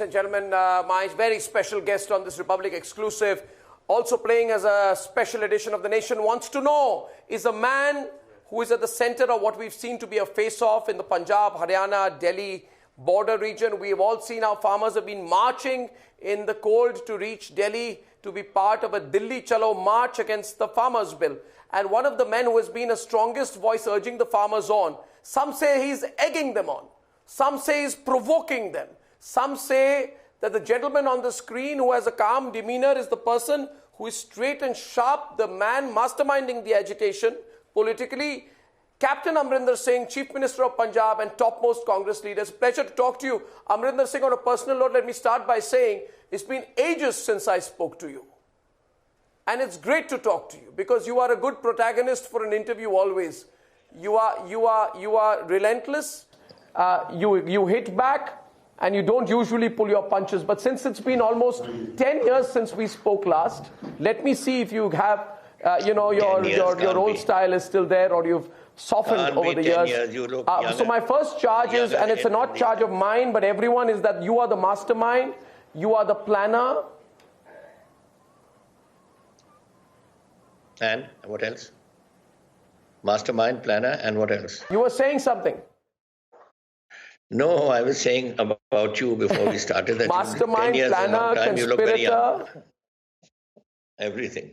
and gentlemen, my very special guest on this Republic exclusive, also playing as a special edition of The Nation Wants to Know, is a man who is at the center of what we've seen to be a face-off in the Punjab, Haryana, Delhi border region. We have all seen how farmers have been marching in the cold to reach Delhi to be part of a Delhi Chalo march against the farmers' bill. And one of the men who has been a strongest voice urging the farmers on, some say he's egging them on. Some say he's provoking them. Some say that the gentleman on the screen who has a calm demeanor is the person who is straight and sharp, the man masterminding the agitation politically. Captain Amarinder Singh, Chief Minister of Punjab and topmost Congress leaders. Pleasure to talk to you. Amarinder Singh, on a personal note, let me start by saying it's been ages since I spoke to you. And it's great to talk to you because you are a good protagonist for an interview always. You are relentless. You hit back and you don't usually pull your punches. But since it's been almost 10 years since we spoke last, let me see if you have, your old style is still there or you've softened over the years. So my first charge is, and it's a not charge of mine, but everyone, is that you are the mastermind, you are the planner. And what else? Mastermind, planner, and what else? You were saying something. No, I was saying about you before we started that mastermind, planner, conspirator. Everything.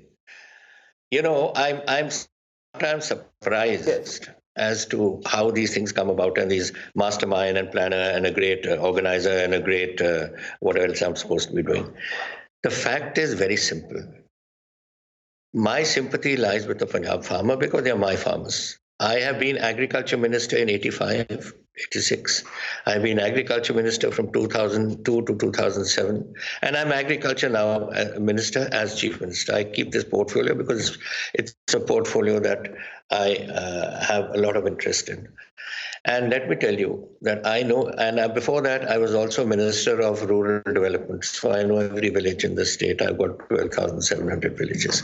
You know, I'm sometimes surprised as to how these things come about, and these mastermind and planner and a great organizer and a great what else I'm supposed to be doing. The fact is very simple. My sympathy lies with the Punjab farmer because they are my farmers. I have been agriculture minister in 85, 86. I've been agriculture minister from 2002 to 2007. And I'm agriculture now minister as chief minister. I keep this portfolio because it's a portfolio that I have a lot of interest in. And let me tell you that I know, and before that, I was also Minister of Rural Development. So I know every village in the state. I've got 12,700 villages.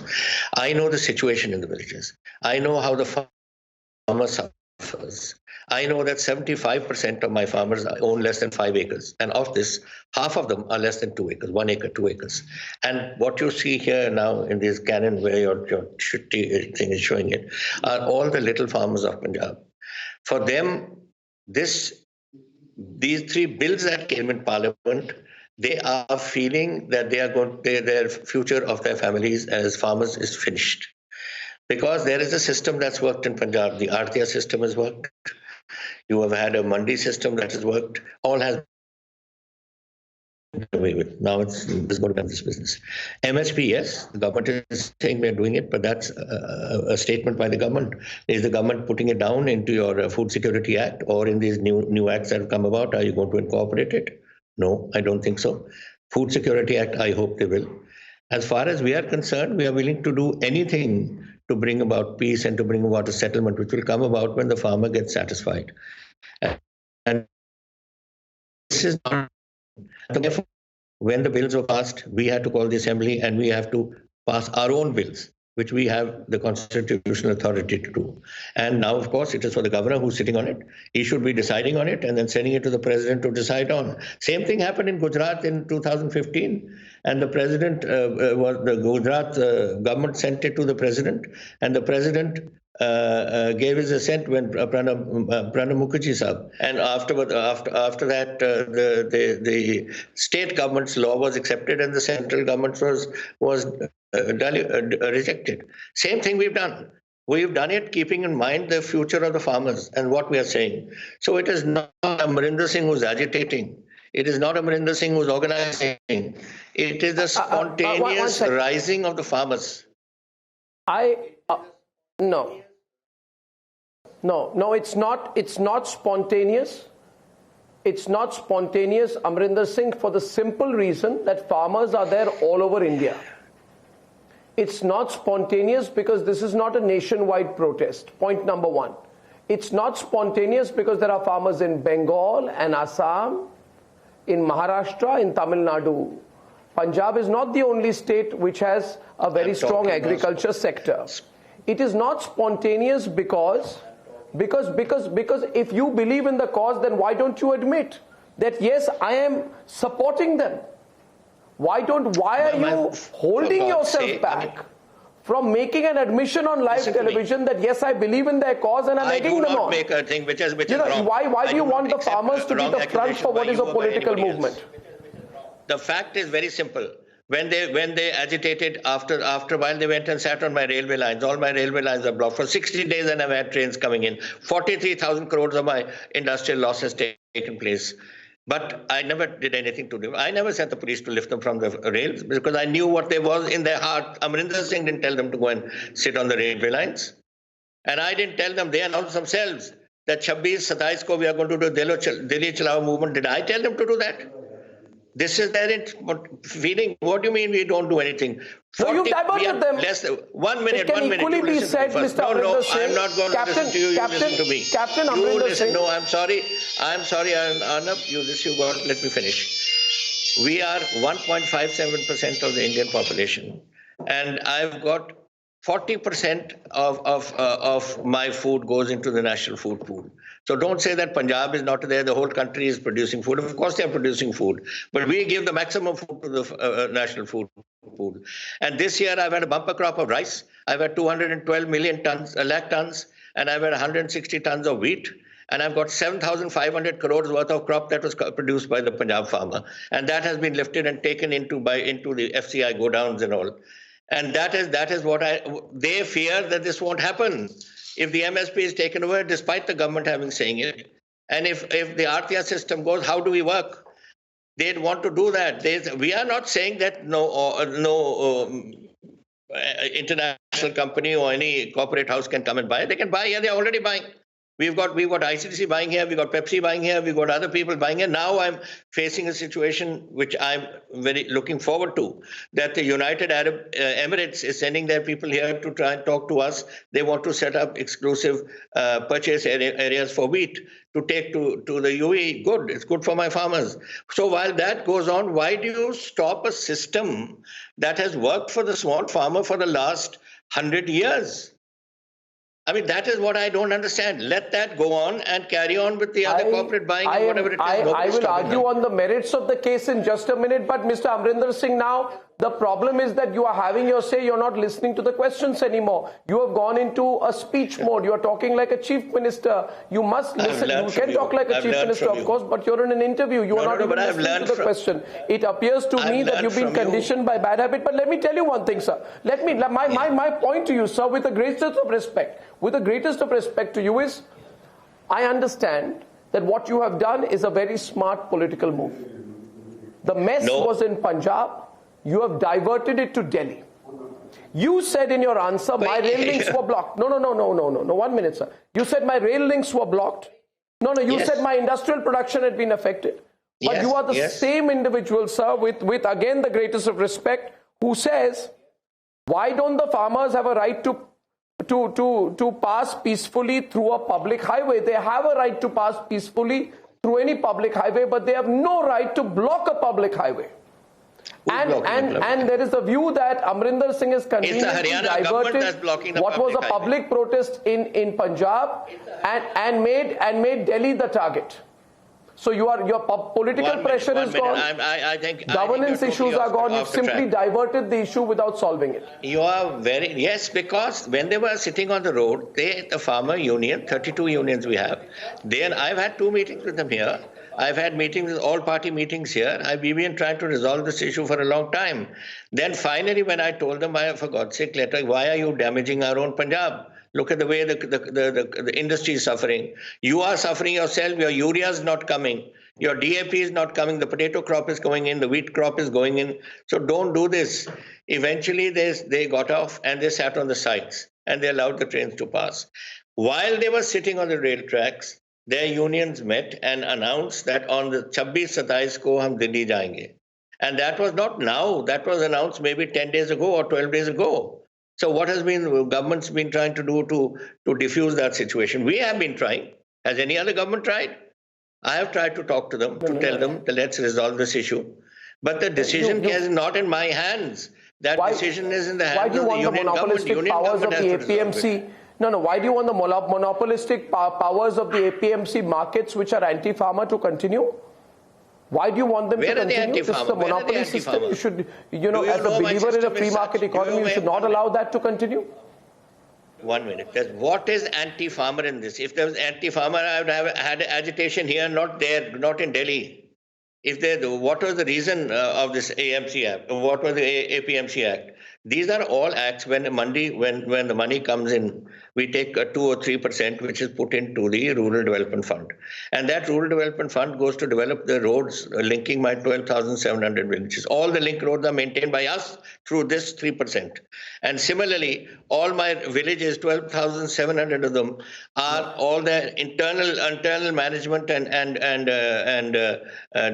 I know the situation in the villages. I know how the farmer suffers. I know that 75% of my farmers own less than 5 acres. And of this, half of them are less than 2 acres, 1 acre, 2 acres. And what you see here now in this cannon where your thing is showing it, are all the little farmers of Punjab. For them, these three bills that came in Parliament, they are feeling that their future of their families as farmers is finished. Because there is a system that's worked in Punjab. The Artiya system has worked. You have had a Mandi system that has worked. All has away with. Now it's going to run this business. MSP, yes, the government is saying we're doing it, but that's a statement by the government. Is the government putting it down into your Food Security Act or in these new acts that have come about? Are you going to incorporate it? No, I don't think so. Food Security Act, I hope they will. As far as we are concerned, we are willing to do anything to bring about peace and to bring about a settlement, which will come about when the farmer gets satisfied. And this is not. When the bills were passed, we had to call the assembly and we have to pass our own bills, which we have the constitutional authority to do. And now, of course, it is for the governor who's sitting on it. He should be deciding on it and then sending it to the president to decide on. Same thing happened in Gujarat in 2015. And the president, the Gujarat government sent it to the president. And the president gave his assent when Pranab Mukherjee sahab. And after that, the state government's law was accepted and the central government was rejected. Same thing we've done. We've done it keeping in mind the future of the farmers and what we are saying. So it is not Amarinder Singh who's agitating. It is not Amarinder Singh who's organizing. It is the spontaneous rising of the farmers. No, it's not. It's not spontaneous. It's not spontaneous, Amarinder Singh, for the simple reason that farmers are there all over India. It's not spontaneous because this is not a nationwide protest. Point number one. It's not spontaneous because there are farmers in Bengal and Assam, in Maharashtra, in Tamil Nadu. Punjab is not the only state which has a very strong agriculture sector. It is not spontaneous because if you believe in the cause, then why don't you admit that yes, I am supporting them. Why are you holding yourself back from making an admission on live television that yes, I believe in their cause and I'm egging them on? I do not make a thing which is wrong. Why do you want the farmers to be the front for what is a political movement? The fact is very simple. When they agitated, after a while they went and sat on my railway lines. All my railway lines are blocked. For 60 days and I've had trains coming in. 43,000 crores of my industrial loss has taken place. But I never did anything to them. I never sent the police to lift them from the rails because I knew what there was in their heart. Amarinder Singh didn't tell them to go and sit on the railway lines. And I didn't tell them. They announced themselves that 26-27 ko we are going to do Delhi Chalao movement. Did I tell them to do that? This is their feeling. What do you mean we don't do anything? So you've diverted them. 1 minute, it can 1 minute. Equally be said, Mr. No, I'm not going to listen to you. You listen to me. Captain Amarinder Singh. No, I'm sorry, Arnab. Let me finish. We are 1.57% of the Indian population, and I've got 40% of my food goes into the national food pool. So don't say that Punjab is not there, the whole country is producing food. Of course they are producing food, but we give the maximum food to the national food pool. And this year I've had a bumper crop of rice. I've had 212 million tons, lakh tons, and I've had 160 tons of wheat. And I've got 7,500 crores worth of crop that was produced by the Punjab farmer. And that has been lifted and taken into the FCI go-downs and all. And that is what they fear that this won't happen. If the MSP is taken over, despite the government having saying it, and if the RTR system goes, how do we work? They'd want to do that. We are not saying that no international company or any corporate house can come and buy. They can buy here. They're already buying. We've got ICDC buying here, we've got Pepsi buying here, we've got other people buying here. Now I'm facing a situation which I'm very looking forward to, that the United Arab Emirates is sending their people here to try and talk to us. They want to set up exclusive purchase areas for wheat to take to the UAE. Good, it's good for my farmers. So while that goes on, why do you stop a system that has worked for the small farmer for the last 100 years? I mean, that is what I don't understand. Let that go on and carry on with the other corporate buying and whatever it is. I will argue on the merits of the case in just a minute, but Mr. Amarinder Singh, now the problem is that you are having your say, you're not listening to the questions anymore. You have gone into a speech mode. You are talking like a chief minister. You must listen. You can talk like a chief minister, of course, but you're in an interview. You are not even listening to the question. It appears to me that you've been conditioned by bad habit. But let me tell you one thing, sir. My point to you, sir, with the greatest of respect to you is, I understand that what you have done is a very smart political move. The mess was in Punjab. You have diverted it to Delhi. You said in your answer, my rail links were blocked. No. 1 minute, sir. You said my rail links were blocked. No, you said my industrial production had been affected. But you are the same individual, sir, with again the greatest of respect, who says, why don't the farmers have a right to pass peacefully through a public highway? They have a right to pass peacefully through any public highway, but they have no right to block a public highway. And there is the view that Amarinder Singh is conveniently diverted what was a public protest in Punjab and made Delhi the target. So your political pressure is gone. I think governance issues are gone. You've simply diverted the issue without solving it. You are because when they were sitting on the road, the farmer union, 32 unions we have, I've had 2 meetings with them here. I've had meetings, all party meetings here. We've been trying to resolve this issue for a long time. Then finally, when I told them, for God's sake, why are you damaging our own Punjab? Look at the way the industry is suffering. You are suffering yourself. Your urea is not coming. Your DAP is not coming. The potato crop is going in. The wheat crop is going in. So don't do this. Eventually, they got off and they sat on the sides and they allowed the trains to pass. While they were sitting on the rail tracks, their unions met and announced that on the 26-27 ko hum Delhi jayenge. And that was not now. That was announced maybe 10 days ago or 12 days ago. So what has government's been trying to do to diffuse that situation? We have been trying. Has any other government tried? I have tried to talk to them, to tell them that let's resolve this issue. But the decision is not in my hands. That decision is in the hands of the union government. Union government has to resolve it. No. Why do you want the monopolistic powers of the APMC markets, which are anti-farmer, to continue? Why do you want them Where to are the continue? This is anti-farmer? a Where are the monopoly system. You anti-farmer? should, Do as a know my believer in a system free is market such? Do economy, you should not allow that to continue. 1 minute. What is anti-farmer in this? If there was anti-farmer, I would have had agitation here, not there, not in Delhi. If they, what was the reason of this AMC Act? What was the APMC Act? These are all acts when the money comes in, we take a 2 or 3%, which is put into the Rural Development Fund, and that Rural Development Fund goes to develop the roads linking my 12,700 villages. All the link roads are maintained by us through this 3%, and similarly, all my villages, 12,700 of them, are all the internal management and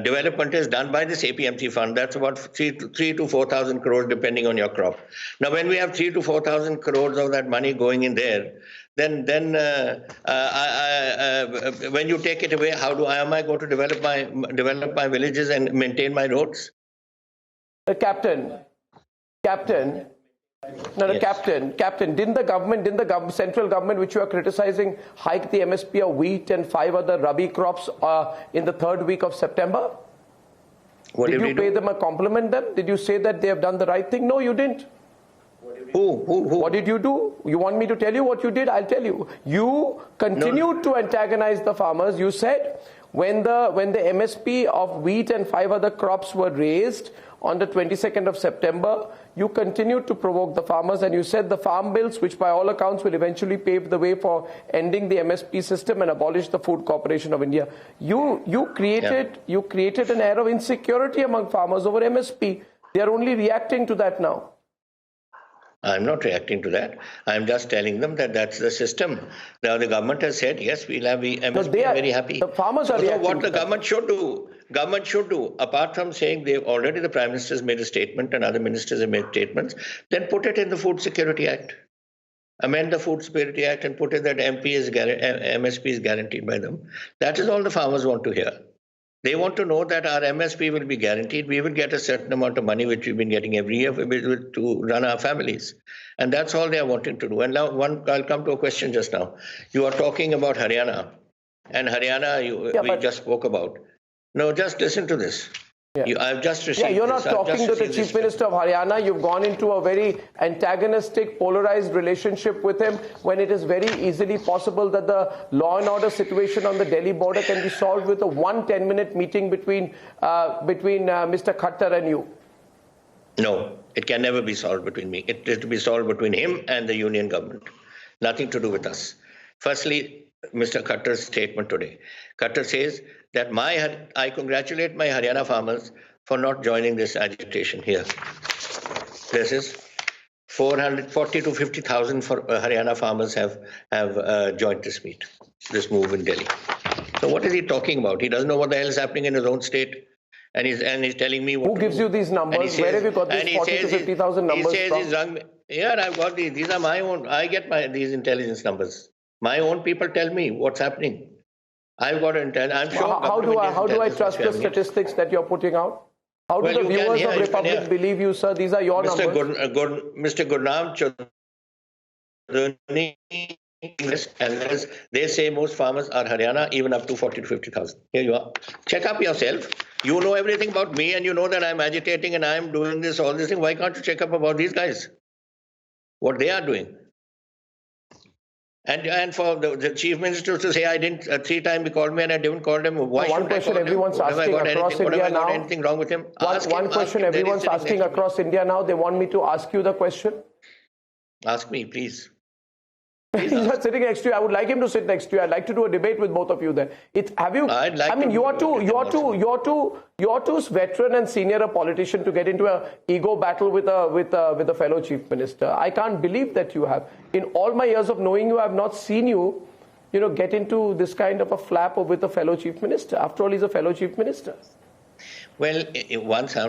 development is done by this APMC fund. That's about 3 to 4,000 crores, depending on your crop. Now, when we have 3 to 4,000 crores of that money going in there, then when you take it away, am I going to develop my villages and maintain my roads? Captain. No, Yes. Captain, didn't the central government, which you are criticizing, hike the MSP of wheat and 5 other rabi crops in the 3rd week of September? What did you pay them a compliment then? Did you say that they have done the right thing? No, you didn't. Who? What did you do? You want me to tell you what you did? I'll tell you. You continued to antagonize the farmers. You said when the MSP of wheat and 5 other crops were raised on the 22nd of September, you continued to provoke the farmers, and you said the farm bills, which by all accounts will eventually pave the way for ending the MSP system and abolish the Food Corporation of India. You created an air of insecurity among farmers over MSP. They are only reacting to that now. I'm not reacting to that. I'm just telling them that that's the system. Now the government has said, yes, we'll have the MSP. They are very happy. The farmers are reacting. So what the government should do, apart from saying the Prime Minister has made a statement and other ministers have made statements, then put it in the Food Security Act. Amend the Food Security Act and put it that MSP is guaranteed by them. That is all the farmers want to hear. They want to know that our MSP will be guaranteed. We will get a certain amount of money, which we've been getting every year to run our families. And that's all they are wanting to do. And now I'll come to a question just now. You are talking about Haryana. And Haryana, we just spoke about. No, just listen to this. Yeah. I've just received. You're not talking to the Chief Minister of Haryana. You've gone into a very antagonistic, polarized relationship with him when it is very easily possible that the law and order situation on the Delhi border can be solved with a 10-minute meeting between Mr. Khattar and you. No, it can never be solved between me. It is to be solved between him and the union government. Nothing to do with us. Firstly, Mr. Khattar's statement today. Khattar says that I congratulate my Haryana farmers for not joining this agitation here. This is 440 to 50,000 Haryana farmers have joined this move in Delhi. So what is he talking about? He doesn't know what the hell is happening in his own state. And he's telling me what. Who gives you these numbers? Where have you got these 40 to 50,000 numbers from? Yeah, I've got these. These are my own. I get these intelligence numbers. My own people tell me what's happening. I've got intel. I'm sure. How do I trust the statistics that you're putting out? How do the viewers of Republic believe you, sir? These are your numbers. Mr. Gurnam Chodhani, and they say most farmers are Haryana, even up to 40 to 50,000. Here you are. Check up yourself. You know everything about me, and you know that I'm agitating and I'm doing all this thing. Why can't you check up about these guys? What they are doing? And for the Chief Minister to say I didn't 3 times he called me and I didn't call him. Why one question everyone's asking across India now. Anything wrong with him? One question everyone's asking across India now. They want me to ask you the question. Ask me, please. He's not sitting next to you. I would like him to sit next to you. I'd like to do a debate with both of you then. You're too veteran and senior a politician to get into a ego battle with a fellow Chief Minister. I can't believe that you have. In all my years of knowing you, I have not seen you, get into this kind of a flap with a fellow Chief Minister. After all, he's a fellow Chief Minister. Well,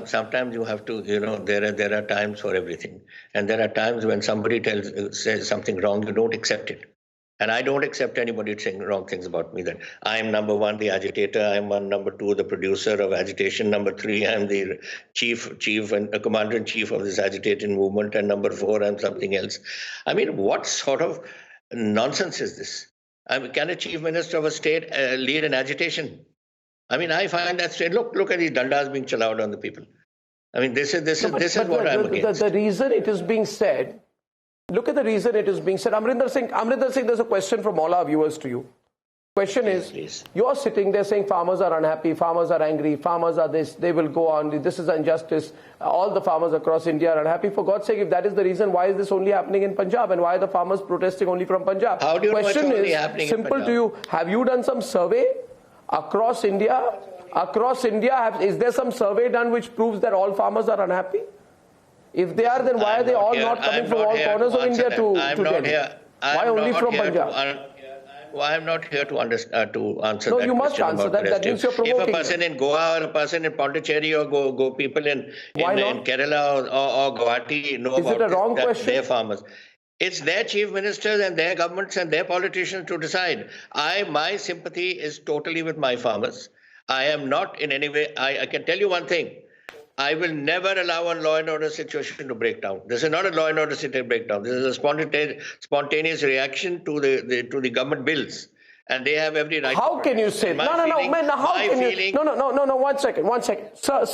sometimes you have to, there are times for everything. And there are times when somebody says something wrong, you don't accept it. And I don't accept anybody saying wrong things about me. That I am number 1, the agitator. I am number 2, the producer of agitation. Number 3, I am the chief and commander-in-chief of this agitating movement. And number 4, I'm something else. I mean, what sort of nonsense is this? Can a Chief Minister of a state lead an agitation? I mean, I find that strange. Look at these dandas being challowed on the people. I mean, this is what I'm against. The reason it is being said, look at the reason it is being said. Amarinder Singh, there's a question from all our viewers to you. Question is, please. You're sitting there saying farmers are unhappy, farmers are angry, farmers are this, they will go on, this is injustice, all the farmers across India are unhappy. For God's sake, if that is the reason, why is this only happening in Punjab and why are the farmers protesting only from Punjab? How do you Question know it's only is happening simple in to you. Have you done some survey across India? Is there some survey done which proves that all farmers are unhappy? If they are, then why are they all not coming from all corners of India to Delhi? Why only from Punjab? Well, I'm not here to answer that question. No, you must answer that. That means you're provoking. If a person in Goa or a person in Pondicherry or go people in Kerala or Guwahati know about it a wrong question? They're farmers. It's their chief ministers and their governments and their politicians to decide. My sympathy is totally with my farmers. I am not in any way. I can tell you one thing. I will never allow a law and order situation to break down. This is not a law and order situation breakdown. This is a spontaneous reaction to the government bills, and they have every right. How can you say? No. How can you? No. 1 second. Sir,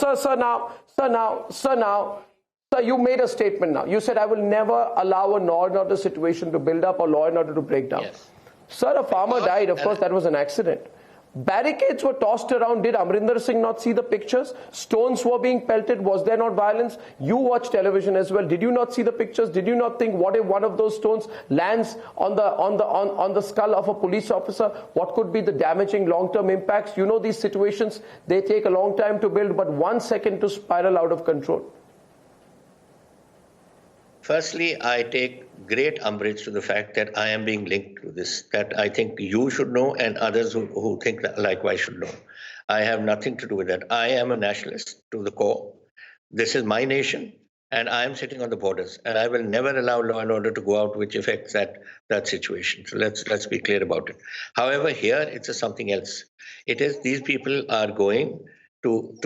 you made a statement now. You said I will never allow a law and order situation to build up or law and order to break down. Yes. Sir, a farmer died. Of course, that was an accident. Barricades were tossed around. Did Amarinder Singh not see the pictures? Stones were being pelted. Was there not violence? You watch television as well. Did you not see the pictures? Did you not think, what if one of those stones lands on the skull of a police officer? What could be the damaging long-term impacts? You know these situations, they take a long time to build, but 1 second to spiral out of control. Firstly, I take great umbrage to the fact that I am being linked to this, that I think you should know and others who think that likewise should know. I have nothing to do with that. I am a nationalist to the core. This is my nation, and I am sitting on the borders, and I will never allow law and order to go out, which affects that situation. So let's be clear about it. However, here it's something else. It is these people are going to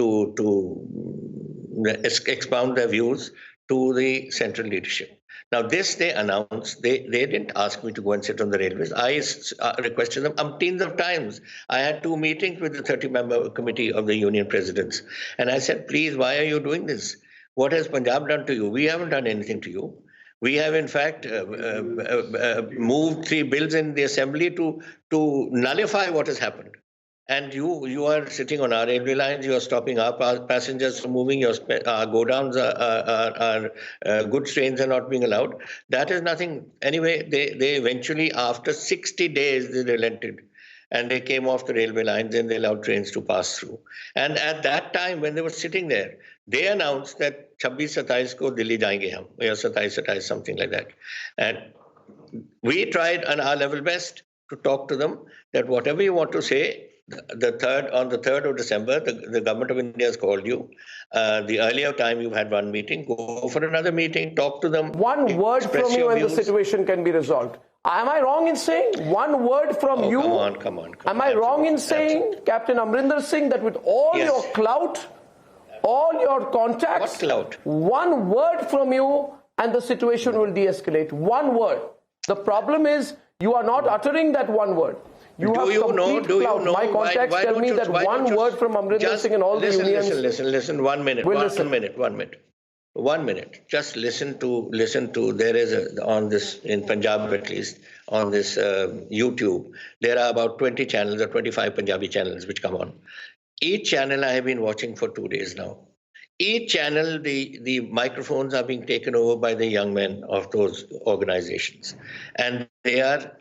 expound their views to the central leadership. Now, this they announced. They didn't ask me to go and sit on the railways. I requested them umpteens of times. I had 2 meetings with the 30-member committee of the union presidents. And I said, please, why are you doing this? What has Punjab done to you? We haven't done anything to you. We have, in fact, moved 3 bills in the assembly to nullify what has happened. And you are sitting on our railway lines, you are stopping our passengers from moving, your go-downs our goods trains are not being allowed. That is nothing. Anyway, they eventually, after 60 days, they relented. And they came off the railway lines and they allowed trains to pass through. And at that time, when they were sitting there, they announced that 26-27 ko Delhi jayenge hum, or 27-28, something like that. And we tried on our level best to talk to them that whatever you want to say, on the 3rd of December, the government of India has called you. The earlier time you've had 1 meeting, go for another meeting, talk to them. 1 word from you and the situation can be resolved. Am I wrong in saying 1 word from you? Come on. Am I wrong in saying, Captain Amarinder Singh, that with all your clout, all your contacts, what clout? 1 word from you and the situation will de-escalate? 1 word. The problem is you are not uttering that 1 word. Do you know? My contacts tell me that 1 word from Amarinder Singh and all the unions. Listen. 1 minute. One minute. Just listen to. There is on this in Punjab at least on this YouTube. There are about 20 channels or 25 Punjabi channels which come on. Each channel I have been watching for 2 days now. Each channel, the microphones are being taken over by the young men of those organizations, and they are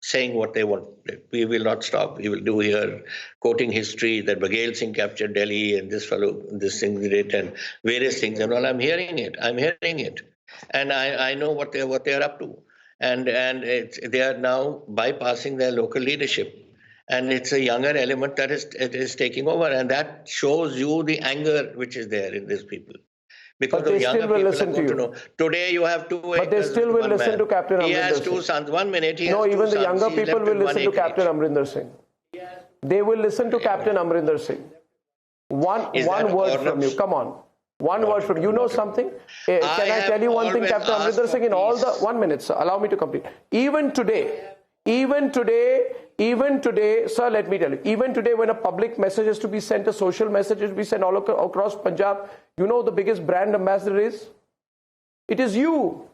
saying what they want. We will not stop. We will do here, quoting history that Baghel Singh captured Delhi and this thing did it and various things and all. I'm hearing it, and I know what they're up to, and they are now bypassing their local leadership, and it's a younger element that is taking over, and that shows you the anger which is there in these people. Because but they still will listen to you. Today you have 2 acres. But they still will listen to Captain Amarinder Singh. He has 2 sons. 1 minute. No, even the younger people will listen to Captain Amarinder Singh. They will listen to Captain Amarinder Singh. One word from you. Come on. 1 word from you. You know something? Can I tell you one thing, Captain Amarinder Singh? In all the 1 minute, sir. Allow me to complete. Even today, even today, sir, let me tell you, even today when a public message is to be sent, a social message is to be sent all across Punjab, you know the biggest brand ambassador is? It is you.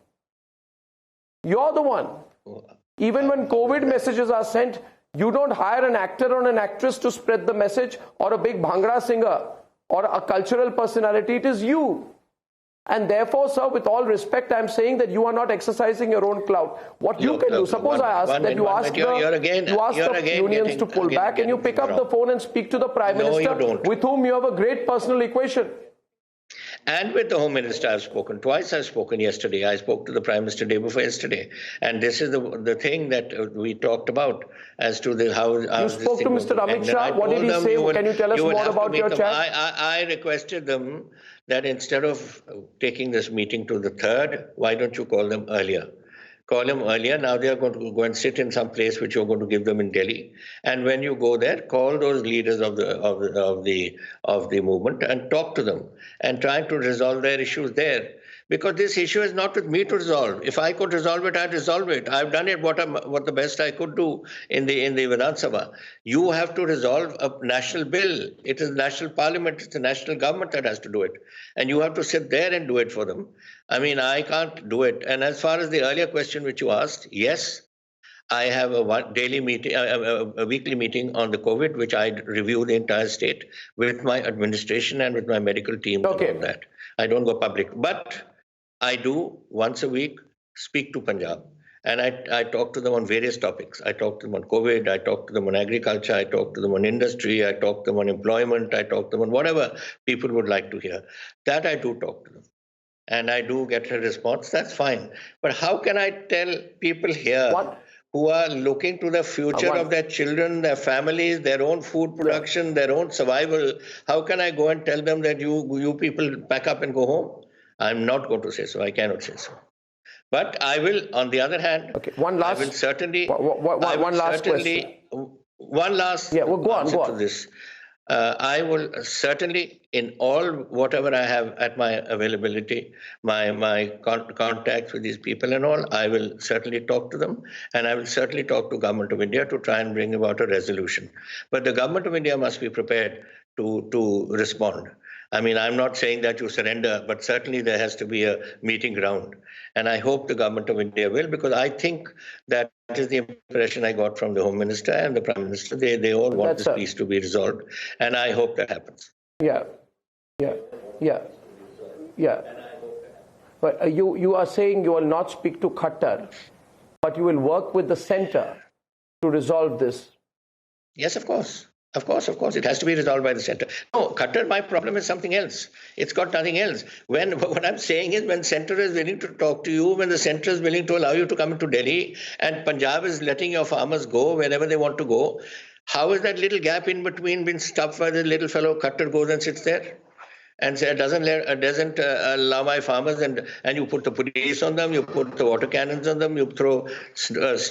You're the one. Even when COVID messages are sent, you don't hire an actor or an actress to spread the message, or a big bhangra singer or a cultural personality. It is you. And therefore, sir, with all respect, I'm saying that you are not exercising your own clout. What you can do, suppose I ask that you ask the unions to pull back, and you pick up the phone and speak to the Prime Minister, with whom you have a great personal equation. And with the Home Minister, I've spoken twice. I've spoken yesterday. I spoke to the Prime Minister day before yesterday, and this is the thing that we talked about as to how you spoke to Mr. Amit Shah. What did he say? Can you tell us more about your chat? I requested them that instead of taking this meeting to the 3rd, why don't you call them earlier? Call them earlier. Now they are going to go and sit in some place which you're going to give them in Delhi. And when you go there, call those leaders of the movement and talk to them and try to resolve their issues there. Because this issue is not with me to resolve. If I could resolve it, I'd resolve it. I've done it what the best I could do in the Vidhan Sabha. You have to resolve a national bill. It is national parliament. It's the national government that has to do it, and you have to sit there and do it for them. I mean, I can't do it. And as far as the earlier question which you asked, yes, I have a daily meeting, a weekly meeting on the COVID, which I review the entire state with my administration and with my medical team. Okay. About that. I don't go public, but I do once a week speak to Punjab, and I talk to them on various topics. I talk to them on COVID, I talk to them on agriculture, I talk to them on industry, I talk to them on employment, I talk to them on whatever people would like to hear. That I do talk to them. And I do get a response, that's fine. But how can I tell people here who are looking to the future of their children, their families, their own food production, their own survival, how can I go and tell them that you people pack up and go home? I'm not going to say so. I cannot say so. But I will, on the other hand, one last question. One last answer to this. I will certainly, in all whatever I have at my availability, my contacts with these people and all, I will certainly talk to them, and I will certainly talk to Government of India to try and bring about a resolution. But the Government of India must be prepared to respond. I mean, I'm not saying that you surrender, but certainly there has to be a meeting ground. And I hope the Government of India will, because I think that is the impression I got from the Home Minister and the Prime Minister. They all want this peace to be resolved. And I hope that happens. Yeah. But you are saying you will not speak to Khattar, but you will work with the centre to resolve this. Yes, of course. Of course. It has to be resolved by the centre. No, Khattar, my problem is something else. It's got nothing else. What I'm saying is, when centre is willing to talk to you, when the centre is willing to allow you to come into Delhi, and Punjab is letting your farmers go wherever they want to go, how is that little gap in between been stopped by the little fellow Khattar goes and sits there? And doesn't allow my farmers, and you put the police on them, you put the water cannons on them, you throw this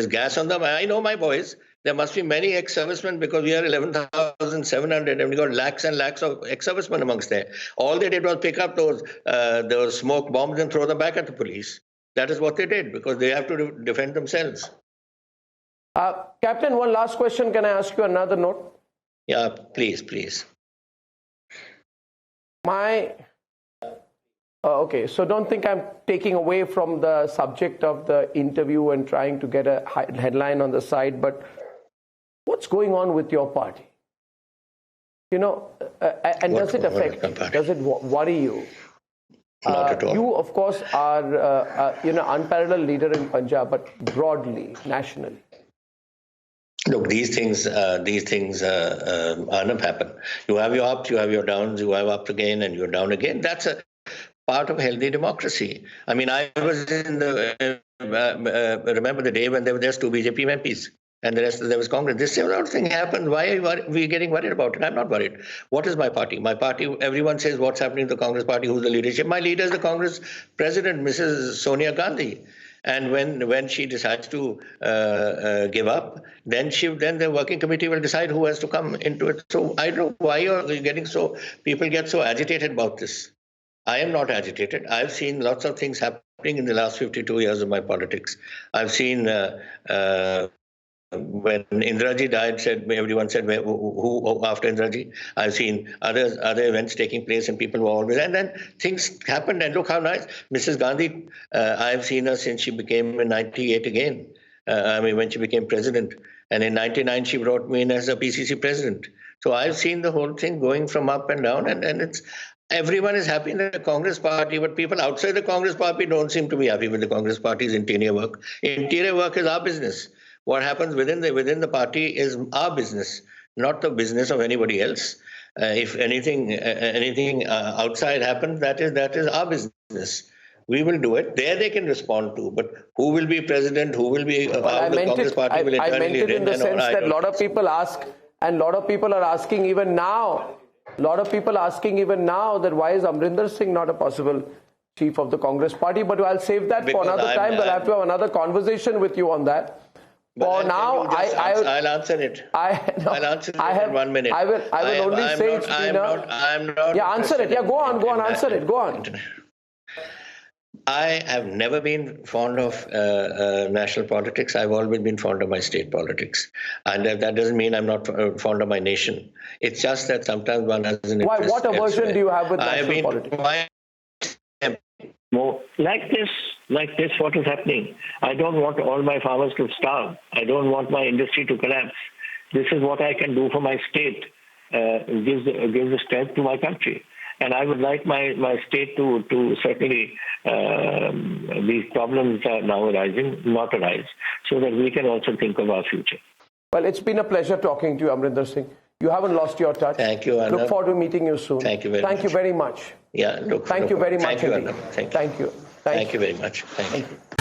gas on them. I know my boys. There must be many ex-servicemen, because we are 11,700 and we got lakhs and lakhs of ex-servicemen amongst there. All they did was pick up those smoke bombs and throw them back at the police. That is what they did, because they have to defend themselves. Captain, one last question. Can I ask you another note? Yeah, please. Okay, so don't think I'm taking away from the subject of the interview and trying to get a headline on the side, but what's going on with your party? And does it affect you? Does it worry you? Not at all. You, of course, are unparalleled leader in Punjab, but broadly, nationally. Look, these things Arnab, happen. You have your ups, you have your downs, you have up again and you're down again. That's a part of healthy democracy. I mean, I was in remember the day when there were just 2 BJP MPs and the rest there was Congress. This sort of thing happened. Why are we getting worried about it? I'm not worried. What is my party? My party, everyone says what's happening to the Congress party, who's the leadership? My leader is the Congress president, Mrs. Sonia Gandhi. And when she decides to give up, then the working committee will decide who has to come into it. So I don't know why you're getting people get so agitated about this. I am not agitated. I've seen lots of things happen in the last 52 years of my politics. I've seen when Indraji died, everyone said, who after Indraji? I've seen other events taking place, and people were always, and then things happened. And look how nice Mrs. Gandhi. I've seen her since she became in '98 again. When she became president, and in '99 she brought me in as a PCC president. So I've seen the whole thing going from up and down, and it's. Everyone is happy in the Congress party, but people outside the Congress party don't seem to be happy with the Congress party's interior work. Interior work is our business. What happens within the party is our business, not the business of anybody else. If anything outside happens, that is our business. We will do it. There they can respond to. But who will be president? Who will be? I meant it in the sense that a lot of people ask, and a lot of people are asking even now. A lot of people asking even now that why is Amarinder Singh not a possible chief of the Congress party? But I'll save that for another time. We'll have to have another conversation with you on that. For now, I'll answer it. I'll answer it in 1 minute. I will only say it's been I'm not. Yeah, answer it. Yeah, go on, answer it. Go on. I have never been fond of national politics. I've always been fond of my state politics. And that doesn't mean I'm not fond of my nation. It's just that sometimes one has an interest. What aversion do you have with national politics? More like this, what is happening? I don't want all my farmers to starve. I don't want my industry to collapse. This is what I can do for my state. Gives the strength to my country. And I would like my state to certainly, these problems are now arising, not arise, so that we can also think of our future. Well, it's been a pleasure talking to you, Amarinder Singh. You haven't lost your touch. Thank you, Arnab. Look forward to meeting you soon. Thank you very much. Thank you very much. Yeah, Thank you very much. Thank you, Arnab. Thank you. Thank you very much. Thank you.